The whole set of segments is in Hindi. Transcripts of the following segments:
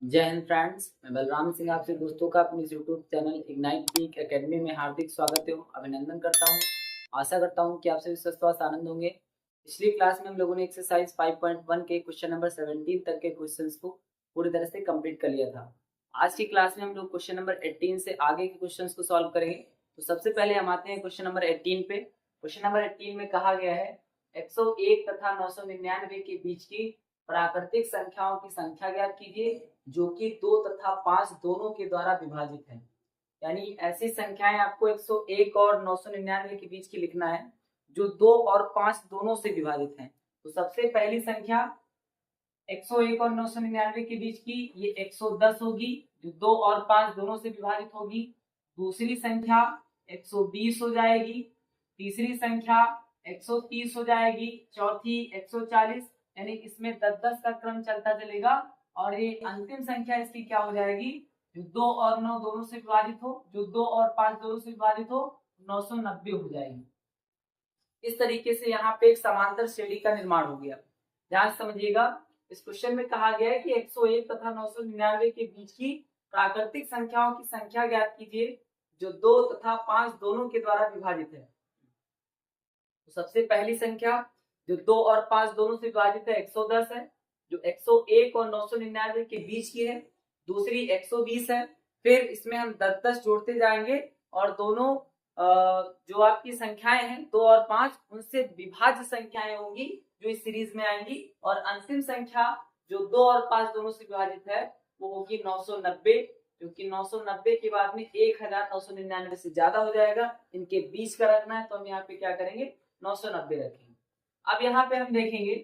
जय हिंद फ्रेंड्स, मैं बलराम सिंह आपसे दोस्तों का अपने YouTube channel ignite peak academy में हार्दिक स्वागत एवं अभिनंदन करता हूं। आशा करता हूं कि आप सभी स्वस्थ और आनंद होंगे। पिछली क्लास में हम लोगों ने एक्सरसाइज 5.1 के क्वेश्चन नंबर 17 तक के क्वेश्चंस को पूरी तरह से कंप्लीट कर लिया था। आज की क्लास में हम लोग क्वेश्चन नंबर 18 से आगे के क्वेश्चंस को सॉल्व करेंगे। तो सबसे पहले हम आते हैं क्वेश्चन नंबर 18 पे। क्वेश्चन नंबर 18 में कहा गया है 101 तथा 999 के बीच की प्राकृतिक संख्याओं की संख्या ज्ञात कीजिए जो कि 2 तथा 5 दोनों के द्वारा विभाजित है। यानी ऐसी संख्याएं आपको 101 और 999 के बीच की लिखना है जो 2 और 5 दोनों से विभाजित है। तो सबसे पहली संख्या 101 और 999 के बीच की ये 110 होगी जो 2 और 5 दोनों से विभाजित होगी। दूसरी संख्या 120 हो जाएगी, तीसरी संख्या 130 हो जाएगी, चौथी 140। यानी इसमें 10-10 का क्रम चलता चलेगा और ये अंतिम संख्या इसकी क्या हो जाएगी जो 2 और 9 दोनों से विभाजित हो, जो 2 और 5 दोनों से विभाजित हो, 990 हो जाएगी। इस तरीके से यहाँ पे एक समांतर श्रेणी का निर्माण हो गया। ध्यान समझिएगा, इस क्वेश्चन में कहा गया है कि 101 तथा 999 के बीच की प्राकृतिक संख्याओं की संख्या ज्ञात कीजिए जो 2 तथा 5 दोनों के द्वारा विभाजित है। तो सबसे पहली संख्या जो 2 और 5 दोनों से विभाजित है 110 है, जो 101 और 999 के बीच की है। दूसरी 120 है, फिर इसमें हम 10-10 जोड़ते जाएंगे और दोनों जो आपकी संख्याएं हैं 2 और 5 उनसे विभाज्य संख्याएं होंगी जो इस सीरीज में आएंगी और अंतिम संख्या जो 2 और 5 दोनों से विभाजित है वो होगी 990, क्योंकि 990 के बाद में 1999 से ज्यादा हो जाएगा। इनके बीच का रखना है तो हम यहाँ पे क्या करेंगे 990 रखेंगे। अब यहाँ पे हम देखेंगे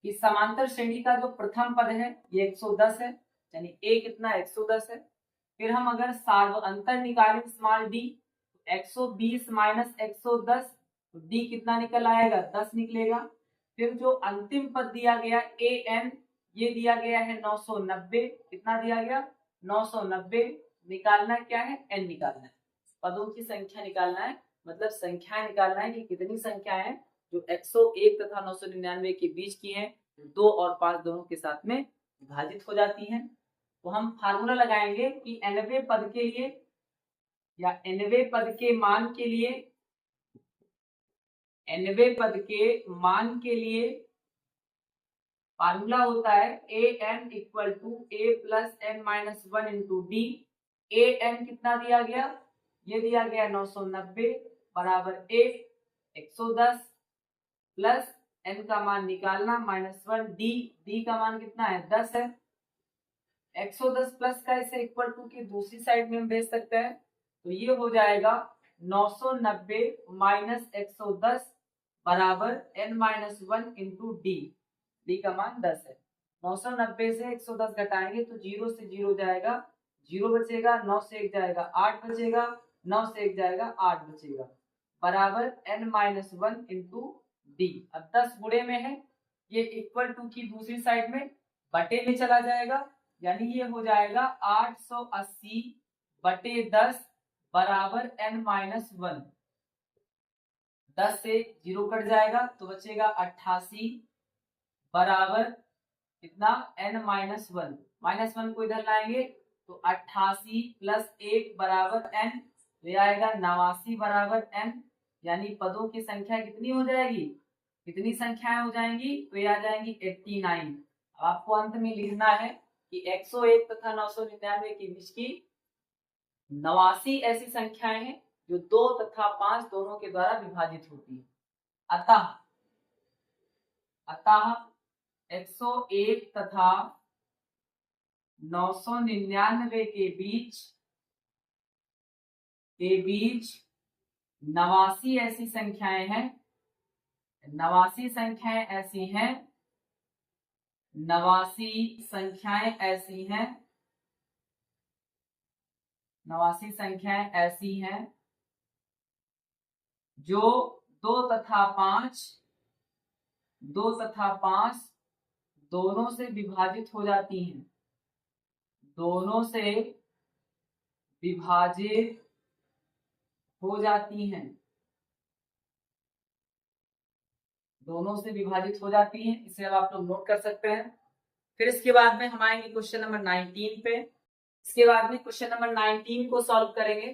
कि समांतर श्रेणी का जो प्रथम पद है ये 110 है, यानी a कितना 110 है। फिर हम अगर सार्वअंतर निकालें स्मॉल d, 120 माइनस 110, तो d कितना निकल आएगा 10 निकलेगा। फिर जो अंतिम पद दिया गया an, ये दिया गया है 990। कितना दिया गया 990। निकालना क्या है n निकालना है, पदों की संख्या निकालना है, मतलब संख्या निकालना है कि कितनी संख्या है जो 101 तथा 999 के बीच की हैं, 2 और 5 दोनों के साथ में विभाजित हो जाती हैं। तो हम फार्मूला लगाएंगे कि nवें पद के लिए या nवें पद के मान के लिए, nवें पद के मान के लिए फार्मूला होता है an equal to a plus n minus 1 into d. an कितना दिया गया, ये दिया गया 990 बराबर 110 प्लस n का मान निकालना माइनस 1 डी का मान कितना है 10 है। 110 प्लस का इसे इक्वल टू की दूसरी साइड में हम भेज सकते हैं, तो ये हो जाएगा 990 माइनस 110 बराबर n माइनस 1 इंटू डी का मान 10 है। 990 से 110 घटाएंगे तो 0 से 0 जाएगा, 0 बचेगा, 9 से 1 जाएगा 8 बचेगा, 9 से 1 जाएगा 8 बचेगा, बराबर n माइनस 1 इंटू डी। अब 10 गुणे में है, ये इक्वल टू की दूसरी साइड में बटे में चला जाएगा, यानी ये हो जाएगा 880 बटे 10 बराबर n माइनस 1। 10 से 0 कट जाएगा तो बचेगा 88 बराबर कितना n माइनस 1। माइनस 1 को इधर लाएंगे तो 88 प्लस 1 बराबर n, तो आएगा 89 बराबर n। यानी पदों की संख्या कितनी हो जाएगी, कितनी संख्याएं हो जाएंगी, तो ये आ जाएंगी 89। अब आपको अंत में लिखना है कि 101 तथा 999 के बीच की 89 ऐसी संख्याएं हैं जो 2 तथा 5 दोनों के द्वारा विभाजित होती है। अतः 101 तथा 999 के बीच 89 ऐसी संख्याएं हैं, 89 संख्याएं ऐसी हैं, 89 संख्याएं ऐसी हैं, 89 संख्याएं ऐसी हैं जो 2 तथा 5 दोनों से विभाजित हो जाती हैं, दोनों से विभाजित हो जाती हैं, दोनों से विभाजित हो जाती हैं। इसे अब आप लोग नोट कर सकते हैं। फिर इसके बाद में हम आएंगे क्वेश्चन नंबर 19 पे। इसके बाद में क्वेश्चन नंबर 19 को सॉल्व करेंगे।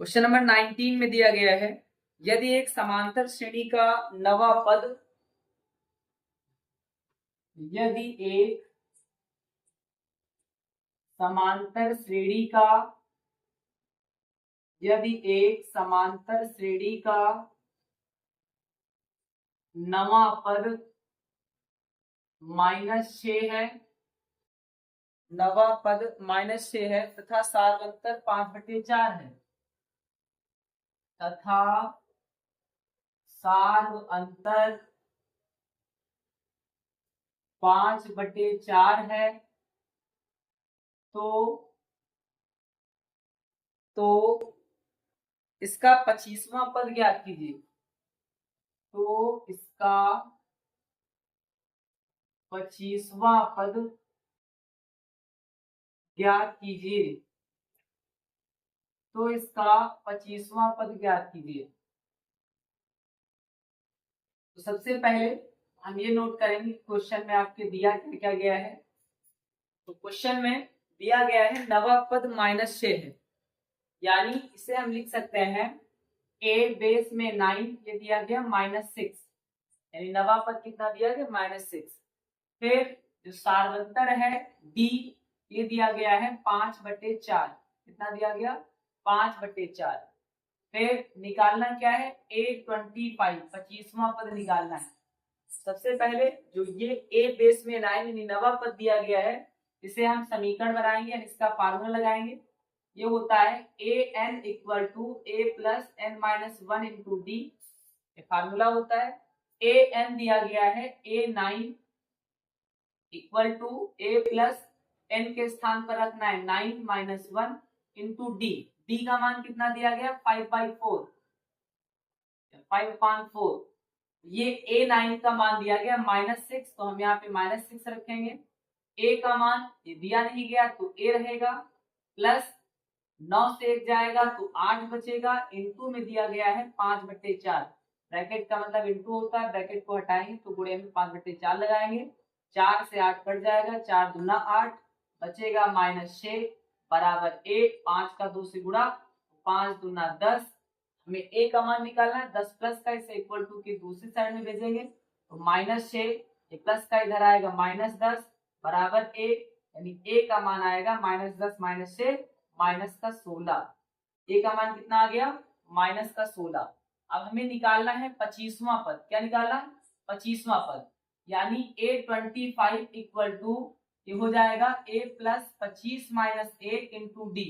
क्वेश्चन नंबर 19 में दिया गया है, यदि एक समांतर श्रेणी का नवा पद, यदि एक समांतर श्रेणी का, यदि एक समांतर श्रेणी का नवा पद -6 है, नवा पद -6 है तथा सार्वंतर 5/4 है, तथा सार्वंतर 5/4 है, तो इसका 25वां पद ज्ञात कीजिए। तो इसका 25वां पद ज्ञात कीजिए। तो इसका 25वां पद ज्ञात कीजिए। तो सबसे पहले हम ये नोट करेंगे क्वेश्चन में आपके दिया क्या क्या गया है। तो क्वेश्चन में दिया गया है नवा पद -6 है, यानी इसे हम लिख सकते हैं a बेस में 9, ये दिया गया -6, यानी नवा पद कितना दिया गया -6। फिर जो सार्वंतर है d, ये दिया गया है 5/4, कितना दिया गया 5/4। फिर निकालना क्या है a25, 25वां पद निकालना है। सबसे पहले जो ये a बेस में 9 यानी नवा पद दिया गया है, इसे हम समीकरण बनाएंगे, यानी इसका फार्मूला लगाएंगे। ये होता है an equal to a plus n minus 1 into d, ये फार्मूला होता है। an दिया गया है a9 equal to a plus n के स्थान पर रखना है 9 माइनस 1 इंटू डी, डी का मान कितना दिया गया 5/4, 5/4। ये a9 का मान दिया गया -6, तो हम यहाँ पे -6 रखेंगे। a का मान ये दिया नहीं गया तो a रहेगा, प्लस 9 से 1 जाएगा तो 8 बचेगा, इंटू में दिया गया है 5/4, ब्रैकेट का मतलब इंटू होता है, ब्रैकेट को हटाएंगे तो गुणे में 5/4 लगाएंगे, 4 से 8 कट जाएगा, 4 दूना 8, बचेगा -6 बराबर 1, 5 का 2 से गुणा, 5 दूना 10, हमें a का मान निकालना है, 10 प्लस का इसे इक्वल टू की दूसरी साइड में भेजेंगे तो -6, प्लस का इधर आएगा -10 बराबर a, यानी a का मान आएगा -10 - 6 -16। a का मान कितना आ गया -16। अब हमें निकालना है 25वां पद। क्या निकालना है 25वां पद, यानी a25 इक्वल टू ये हो जाएगा a plus 25 - 1 into d,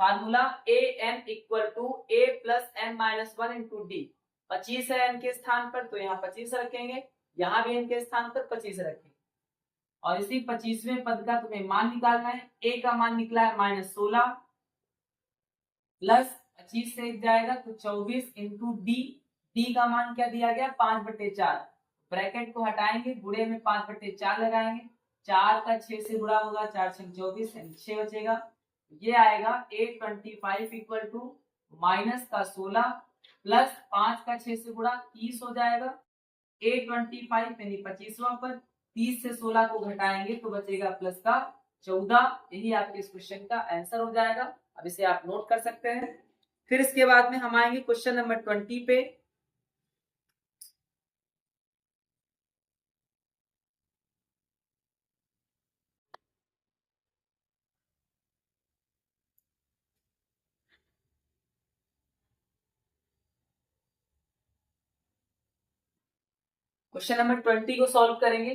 formula an equal to a plus n minus 1 into d. 25 है n के स्थान पर तो यहाँ 25 रखेंगे, यहाँ भी n के स्थान पर 25 रखेंगे, और इसी 25वें पद का तुम्हें मान निकालना है। a का मान निकला है -16, प्लस 25 से 1 जाएगा तो 24 इंटू डी, डी का मान क्या दिया गया 5/4, ब्रैकेट को हटाएंगे, गुणे में 5/4 लगाएंगे, 4 का 6 से गुणा होगा, 4 6 24, 6 बचेगा। ये आएगा a25 इक्वल टू -16 प्लस 5 का 6 से गुणा 30 हो जाएगा। a25 यानी 25वां पद, 30 से 16 को घटाएंगे तो बचेगा प्लस का 14। यही आपके इस क्वेश्चन का आंसर हो जाएगा। अब इसे आप नोट कर सकते हैं। फिर इसके बाद में हम आएंगे क्वेश्चन नंबर 20 पे। क्वेश्चन नंबर 20 को सॉल्व करेंगे।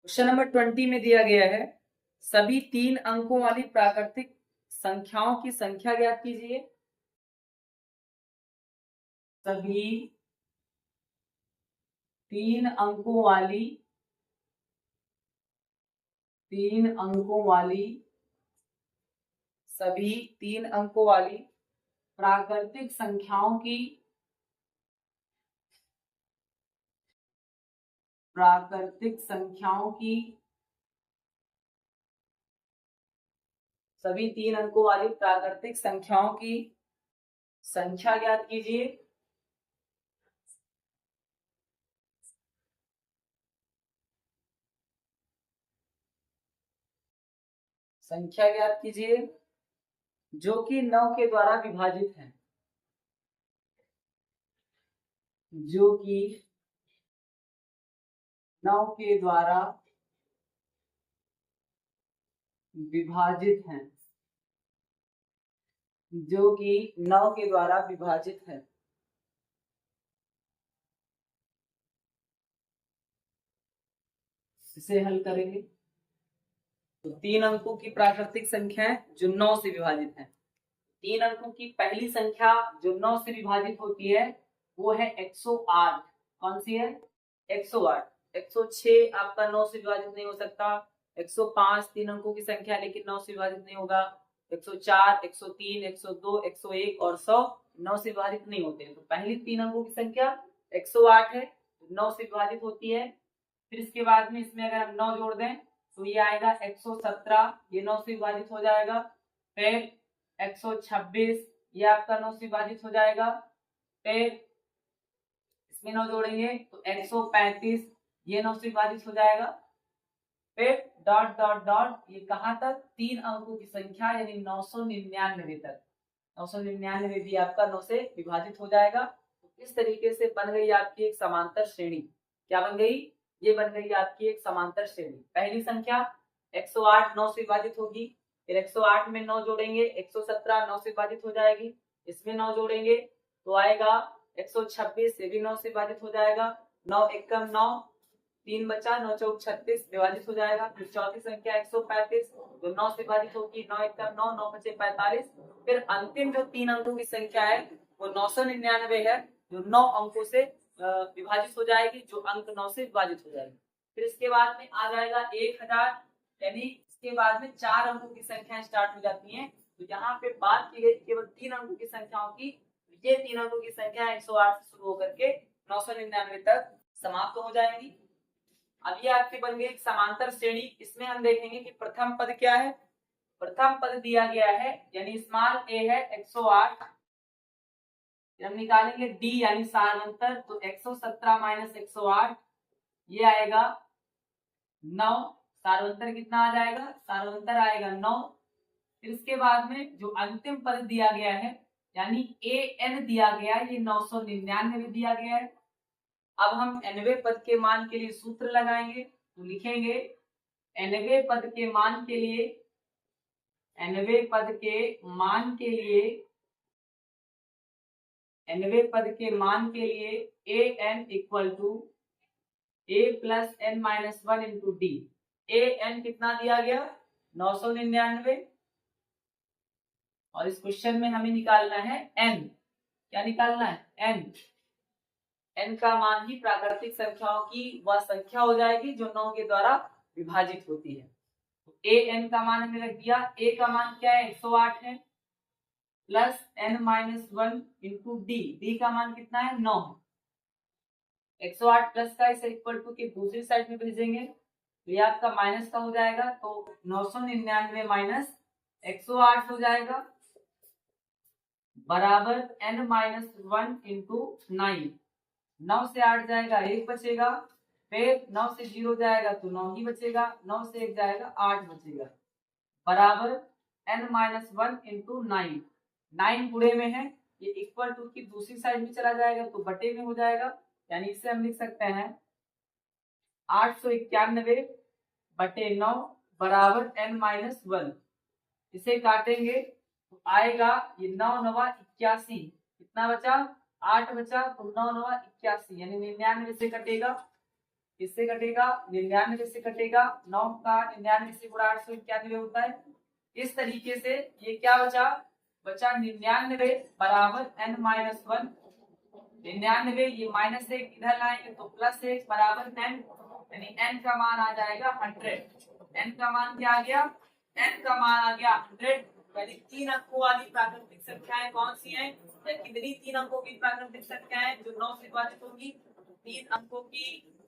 क्वेश्चन नंबर 20 में दिया गया है, सभी 3 अंकों वाली प्राकृतिक संख्याओं की संख्या ज्ञात कीजिए। सभी 3 अंकों वाली, 3 अंकों वाली, सभी 3 अंकों वाली प्राकृतिक संख्याओं की प्राकृतिक संख्याओं की सभी 3 अंकों वाली प्राकृतिक संख्याओं की संख्या ज्ञात कीजिए। संख्या ज्ञात कीजिए जो कि 9 के द्वारा विभाजित है, जो कि 9 के द्वारा विभाजित है, जो कि 9 के द्वारा विभाजित है। इसे हल करेंगे तो 3 अंकों की प्राकृतिक संख्या है जो 9 से विभाजित है। 3 अंकों की पहली संख्या जो 9 से विभाजित होती है वो है 108। कौन सी है? 108। 106 आपका 9 से विभाजित नहीं हो सकता। 105 3 अंकों की संख्या लेकिन 9 से विभाजित नहीं होगा। 104, 103, 102, 101 और 100 9 से विभाजित नहीं होते। तो पहली 3 अंकों की संख्या 108 है, 9 से विभाजित होती है। फिर इसके बाद में इसमें अगर हम 9 जोड़ दें तो ये आएगा 117, ये 9 से विभाजित हो जाएगा। फिर 126 ये आपका 9 से विभाजित हो जाएगा। फिर इसमें 9 जोड़ेंगे तो 135 ये 9 से विभाजित हो जाएगा। फिर डॉट डॉट डॉट ये कहां तक? 3 अंकों की संख्या यानी 999 तक। 999 भी आपका 9 से विभाजित हो जाएगा। तो इस तरीके से बन गई आपकी एक समांतर श्रेणी। क्या बन गई? ये बन गई आपकी एक समांतर श्रेणी। पहली संख्या 108 9 से विभाजित होगी। फिर 108 में 9 जोड़ेंगे 117 9 से विभाजित हो जाएगी। इसमें 9 जोड़ेंगे तो आएगा 126, ये भी 9 से विभाजित हो जाएगा। 9 एकम 9, 3 बचा, 9 चौक 36 विभाजित हो जाएगा। फिर चौथी संख्या 135 जो 9 से विभाजित होगी। 9 एकम 9, 9 बचे 45। फिर अंतिम जो 3 अंकों की संख्या है वो 999 है जो 9 अंकों से विभाजित हो जाएगी, जो अंक 9 से विभाजित हो जाएगी। फिर इसके बाद में आ जाएगा 1000, यानी इसके बाद में 4 अंकों की संख्याएं स्टार्ट हो जाती हैं। तो यहाँ पे बात की गई केवल 3 अंकों की संख्याओं की। ये 3 अंकों की संख्या 108 से शुरू होकर के 999 तक समाप्त हो जाएंगी। अब ये आपकी बन गई एक समांतर श्रेणी। इसमें हम देखेंगे कि प्रथम पद क्या है। प्रथम पद दिया गया है यानी स्मॉल ए है 108। हम निकालेंगे डी यानी सारवंतर, तो 117 माइनस 108 ये आएगा 9। सारवंतर कितना आ जाएगा? सारवंतर आएगा 9। फिर इसके बाद में जो अंतिम पद दिया गया है यानी ए एन दिया गया है, ये 999 दिया गया है। अब हम nवें पद के मान के लिए सूत्र लगाएंगे तो लिखेंगे nवें पद के मान के लिए, nवें पद के मान के लिए, nवें पद के मान के लिए a n equal to a plus n minus 1 into d. A n कितना दिया गया? 999। और इस क्वेश्चन में हमें निकालना है एन। क्या निकालना है? एन। एन का मान ही प्राकृतिक संख्याओं की वह संख्या हो जाएगी जो 9 के द्वारा विभाजित होती है। तो ए एन का मान हमने रख दिया। ए का मान क्या है? 108 है, plus n minus 1 into d. D का मान कितना है? 9। 108 प्लस का इसे इक्वल टू के दूसरी साइड में भेजेंगे तो ये आपका माइनस का हो जाएगा। तो 999 माइनस 108 हो जाएगा बराबर n माइनस 1 इंटू 9। 9 से 8 जाएगा 1 बचेगा। फिर 9 से 0 जाएगा तो 9 ही बचेगा। 9 से 1 जाएगा 8 बचेगा बराबर n माइनस 1 इंटू 9। 9 गुणे में है, ये इक्वल टू की दूसरी साइड में चला जाएगा तो बटे में हो जाएगा। यानी इसे हम लिख सकते हैं 891 बटे 9 बराबर n माइनस 1। इसे काटेंगे तो आएगा ये 9 9 81। कितना बचा? 8 बचा तो 9 9 81 यानी 99 से कटेगा। इससे कटेगा 99 से कटेगा। 9 का 99 से गुणा 891 होता है। इस तरीके से ये क्या बचा? बचा 99 बराबर n माइनस 1। 99 ये माइनस 1 इधर लाएंगे तो प्लस 1 बराबर 10, यानी n का मान आ जाएगा 100। n का मान क्या आ गया? n का मान आ गया 100। यानी 3 अंकों वाली प्राकृतिक संख्याएं कौन सी हैं, या कितनी 3 अंकों की प्राकृतिक संख्याएं जो 9 से विभाजित होगी? 3 अंकों की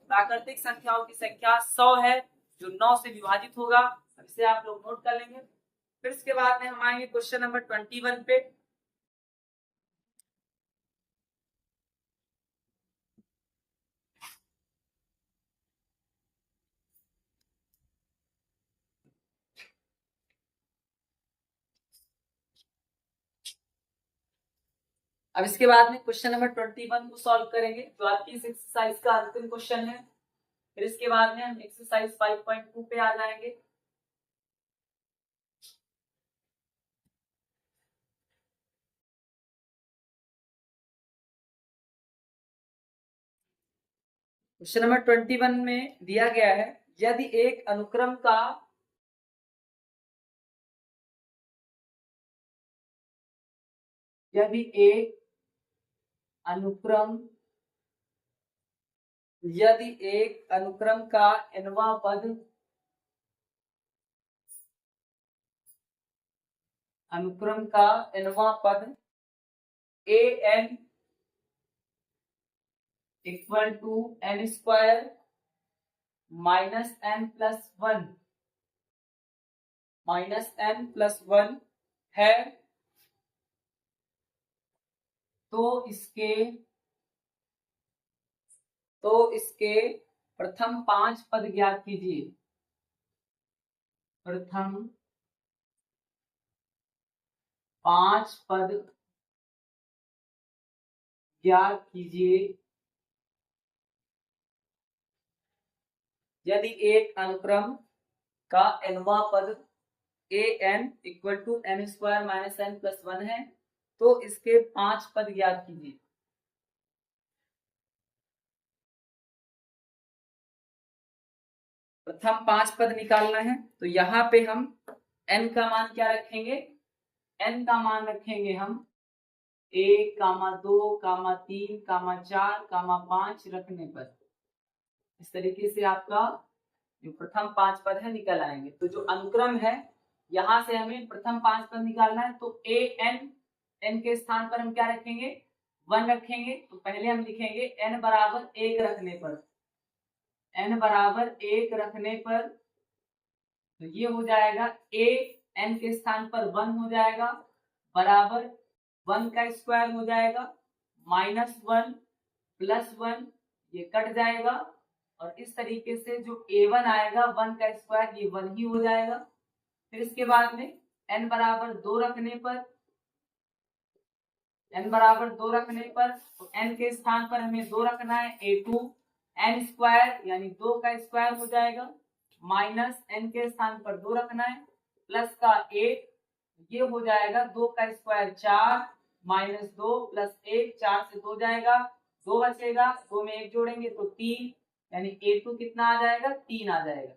प्राकृतिक संख्याओं की संख्या 100 है जो 9 से विभाजित होगा। इसे आप लोग नोट कर लेंगे। फिर इसके बाद में हम आएंगे क्वेश्चन नंबर 21 पे। अब इसके बाद में क्वेश्चन नंबर 21 को सॉल्व करेंगे जो आपकी इस एक्सरसाइज का अंतिम क्वेश्चन है। फिर इसके बाद में हम एक्सरसाइज 5.2 पे आ जाएंगे। क्वेश्चन नंबर 21 में दिया गया है यदि एक अनुक्रम का यदि एक अनुक्रम का nवां पद an equal to n square minus n plus one है तो इसके प्रथम 5 पद ज्ञात कीजिए। प्रथम 5 पद ज्ञात कीजिए यदि एक अनुक्रम का nवां पद an equal to n square minus n plus one है तो इसके 5 पद ज्ञात कीजिए। प्रथम 5 पद निकालना है तो यहाँ पे हम n का मान क्या रखेंगे? n का मान रखेंगे हम 1, 2, 3, 4, 5 रखने पर इस तरीके से आपका जो प्रथम 5 पद है निकल आएंगे। तो जो अनुक्रम है यहाँ से हमें प्रथम 5 पद निकालना है तो n के स्थान पर हम क्या रखेंगे? 1 रखेंगे। तो पहले हम लिखेंगे n बराबर 1 रखने पर तो ये हो जाएगा a n के स्थान पर 1 हो जाएगा बराबर 1 का स्क्वायर हो जाएगा माइनस 1 प्लस 1 ये कट जाएगा और इस तरीके से जो a1 आएगा 1 का स्क्वायर ये 1 ही हो जाएगा। फिर इसके बाद में n बराबर 2 रखने पर तो n के स्थान पर हमें 2 रखना है a2 n स्क्वायर यानी 2 का स्क्वायर हो जाएगा माइनस n के स्थान पर 2 रखना है प्लस का 1 ये हो जाएगा 2 का स्क्वायर 4 माइनस 2 प्लस 1 4 से 2 जाएगा 2 बचेगा 2 में 1 जोड़ेंगे तो 3 यानी a2 कितना आ जाएगा? 3 आ जाएगा।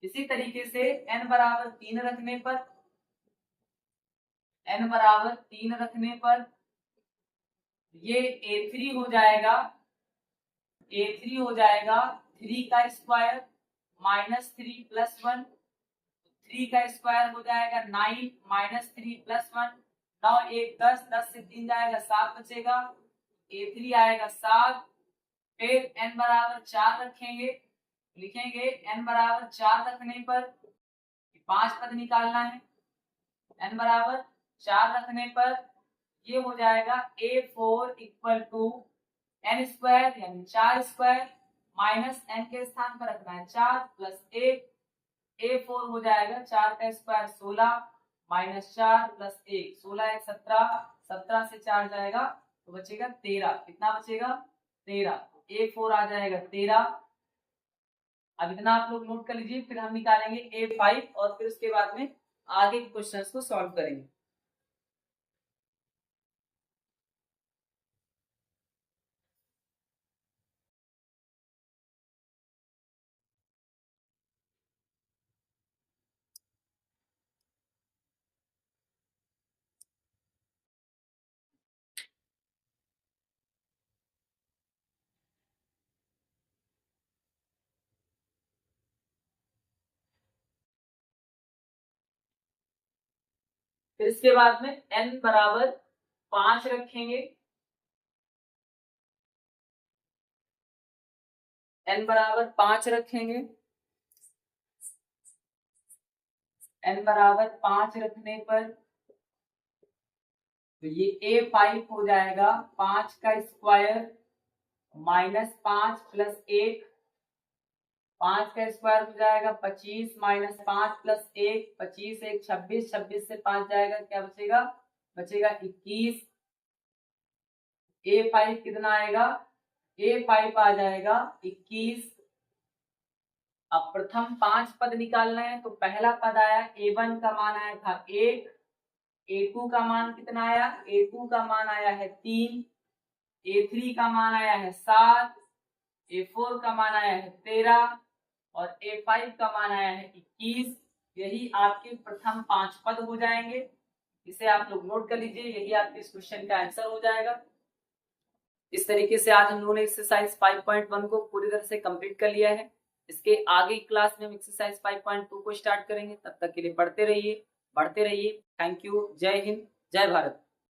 इसी तरीके से n बराबर 3 रखने पर ये a3 हो जाएगा 3 का स्क्वायर माइनस 3 प्लस 1 3 का स्क्वायर हो जाएगा 9 माइनस 3 प्लस 1 9 1 10 10 से 3 जाएगा 7 बचेगा a3 आएगा 7। फिर n बराबर 4 रखेंगे लिखेंगे n बराबर 4 रखने पर 5 पद निकालना है। n बराबर 4 रखने पर ये हो जाएगा a4 equal to n square यानी 4 स्क्वायर माइनस n के स्थान पर रखना है 4 प्लस 1 a4 हो जाएगा 4 का स्क्वायर 16 माइनस 4 प्लस 1 16 1 17 17 से 4 जाएगा तो बचेगा 13। कितना बचेगा? 13। a4 आ जाएगा 13। अब इतना आप लोग नोट कर लीजिए। फिर हम निकालेंगे a5 और फिर उसके बाद में आगे के क्वेश्चंस को सॉल्व करेंगे। फिर इसके बाद में n बराबर 5 रखेंगे n बराबर 5 रखेंगे, n बराबर 5 रखने पर तो ये a5 हो जाएगा 5 का स्क्वायर माइनस 5 प्लस 1, 5 का स्क्वायर हो जाएगा 25 माइनस 5 प्लस 1, 25 1 26, 26 से 5 जाएगा, क्या बचेगा? बचेगा 21। a5 कितना आएगा? a5 आ जाएगा 21। अब प्रथम 5 पद निकालना है, तो पहला पद आया a1 का मान आया था 1, a2 का मान कितना आया? a2 का मान आया है 3, a3 का मान आया है 7, a4 का मान आया है 13 और a5 का मान आया है 21। यही आपके प्रथम 5 पद हो जाएंगे। इसे आप लोग नोट कर लीजिए, यही आपके इस क्वेश्चन का आंसर हो जाएगा। इस तरीके से आज हम लोगों ने एक्सरसाइज 5.1 को पूरी तरह से कंप्लीट कर लिया है। इसके आगे क्लास में हम एक्सरसाइज 5.2 को स्टार्ट करेंगे। तब तक के लिए पढ़ते रहिए, बढ़ते रहिए। Thank you. जय हिंद, जय भारत।